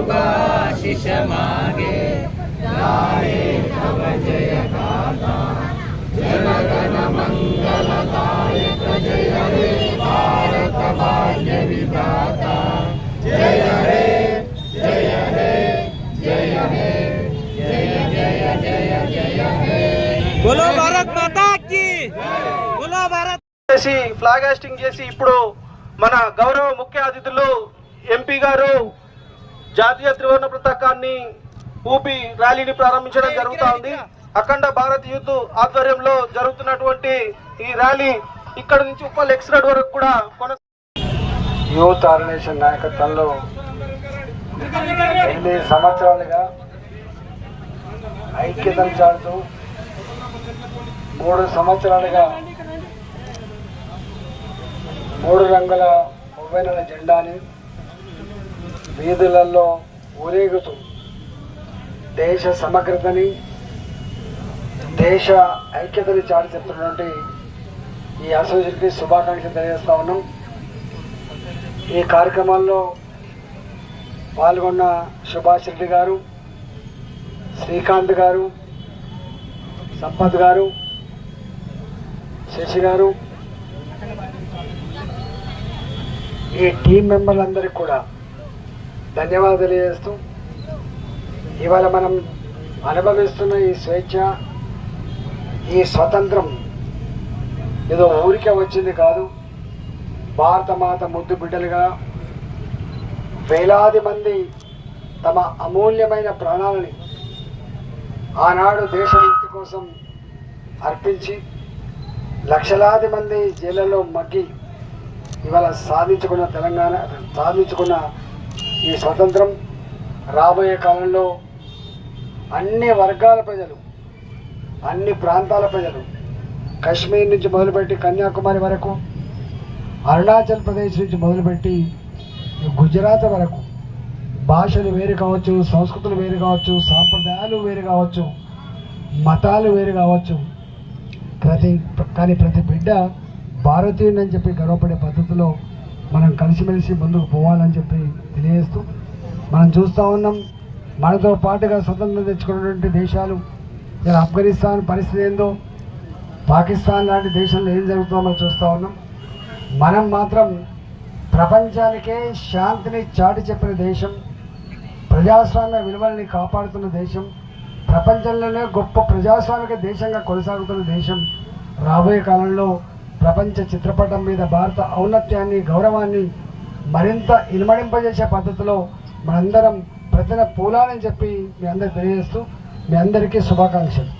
शुभाशिष मागे गाये तव जय गाथा जनगण मंगलदायक जय हे भारत भाग्य विधाता जय हे जय हे जय हे जय जय जय जय हे बोलो भारत माता की बोलो भारत ఫ్లాగ్ హాస్టింగ్ చేసి ఇప్పుడు మన గౌరవ ముఖ్య అతిథులు ఎంపీ గారు జాతీయ త్రివర్ణ పతాకాన్ని ఊపి ర్యాలీని ప్రారంభించడం జరుగుతూ ఉంది. అఖండ భారత్ యూత్ ఆధ్వర్యంలో జరుగుతున్నటువంటి ఈ ర్యాలీ ఇక్కడ నుంచి ఉప్పల్ ఎక్స్ రోడ్ వరకు కూడా యూత్ ఆర్గనైజేషన్ నాయకత్వంలో 8 సంవత్సరాలుగా ఐక్యతను చాటుతూ 3 సంవత్సరాలుగా 3 రంగుల ఉవ్వెన్నెల జెండాని వీధులలో ఊరేగుతూ దేశ సమగ్రతని దేశ ఐక్యతని చాటి చెప్తున్నటువంటి ఈ అసోసియేట్కి శుభాకాంక్షలు తెలియజేస్తా ఉన్నాం. ఈ కార్యక్రమాల్లో పాల్గొన్న సుభాష్ రెడ్డి గారు, శ్రీకాంత్ గారు, సంపత్ గారు, శశి గారు, ఈ టీం మెంబర్లందరికీ కూడా ధన్యవాదాలు తెలియజేస్తూ ఇవాళ మనం అనుభవిస్తున్న ఈ స్వేచ్ఛ, ఈ స్వతంత్రం ఏదో ఊరికే వచ్చింది కాదు. భారతమాత ముద్దు బిడ్డలుగా వేలాది మంది తమ అమూల్యమైన ప్రాణాలని ఆనాడు దేశముక్తి కోసం అర్పించి లక్షలాది మంది జైళ్ళలో మగ్గి ఇవాళ సాధించుకున్న తెలంగాణ, సాధించుకున్న ఈ స్వతంత్రం రాబోయే కాలంలో అన్ని వర్గాల ప్రజలు, అన్ని ప్రాంతాల ప్రజలు, కశ్మీర్ నుంచి మొదలుపెట్టి కన్యాకుమారి వరకు, అరుణాచల్ ప్రదేశ్ నుంచి మొదలుపెట్టి గుజరాత్ వరకు భాషలు వేరు కావచ్చు, సంస్కృతులు వేరు కావచ్చు, సాంప్రదాయాలు వేరు కావచ్చు, మతాలు వేరు కావచ్చు, కానీ ప్రతి బిడ్డ భారతీయుడని చెప్పి గర్వపడే పద్ధతిలో మనం కలిసిమెలిసి ముందుకు పోవాలని చెప్పి తెలియజేస్తూ మనం చూస్తూ ఉన్నాం. మనతో పాటుగా స్వతంత్రం తెచ్చుకున్నటువంటి దేశాలు, ఇలా ఆఫ్ఘనిస్తాన్ పరిస్థితి ఏందో, పాకిస్తాన్ లాంటి దేశంలో ఏం జరుగుతుందో మనం చూస్తూ ఉన్నాం. మనం మాత్రం ప్రపంచానికే శాంతిని చాటి చెప్పిన దేశం, ప్రజాస్వామ్య విలువల్ని కాపాడుతున్న దేశం, ప్రపంచంలోనే గొప్ప ప్రజాస్వామిక దేశంగా కొనసాగుతున్న దేశం రాబోయే కాలంలో ప్రపంచ చిత్రపటం మీద భారత ఔన్నత్యాన్ని, గౌరవాన్ని మరింత ఇనుమడింపజేసే పద్ధతిలో మనందరం ప్రతిన పూలాలని చెప్పి మీ అందరికి తెలియజేస్తూ మీ అందరికీ శుభాకాంక్షలు.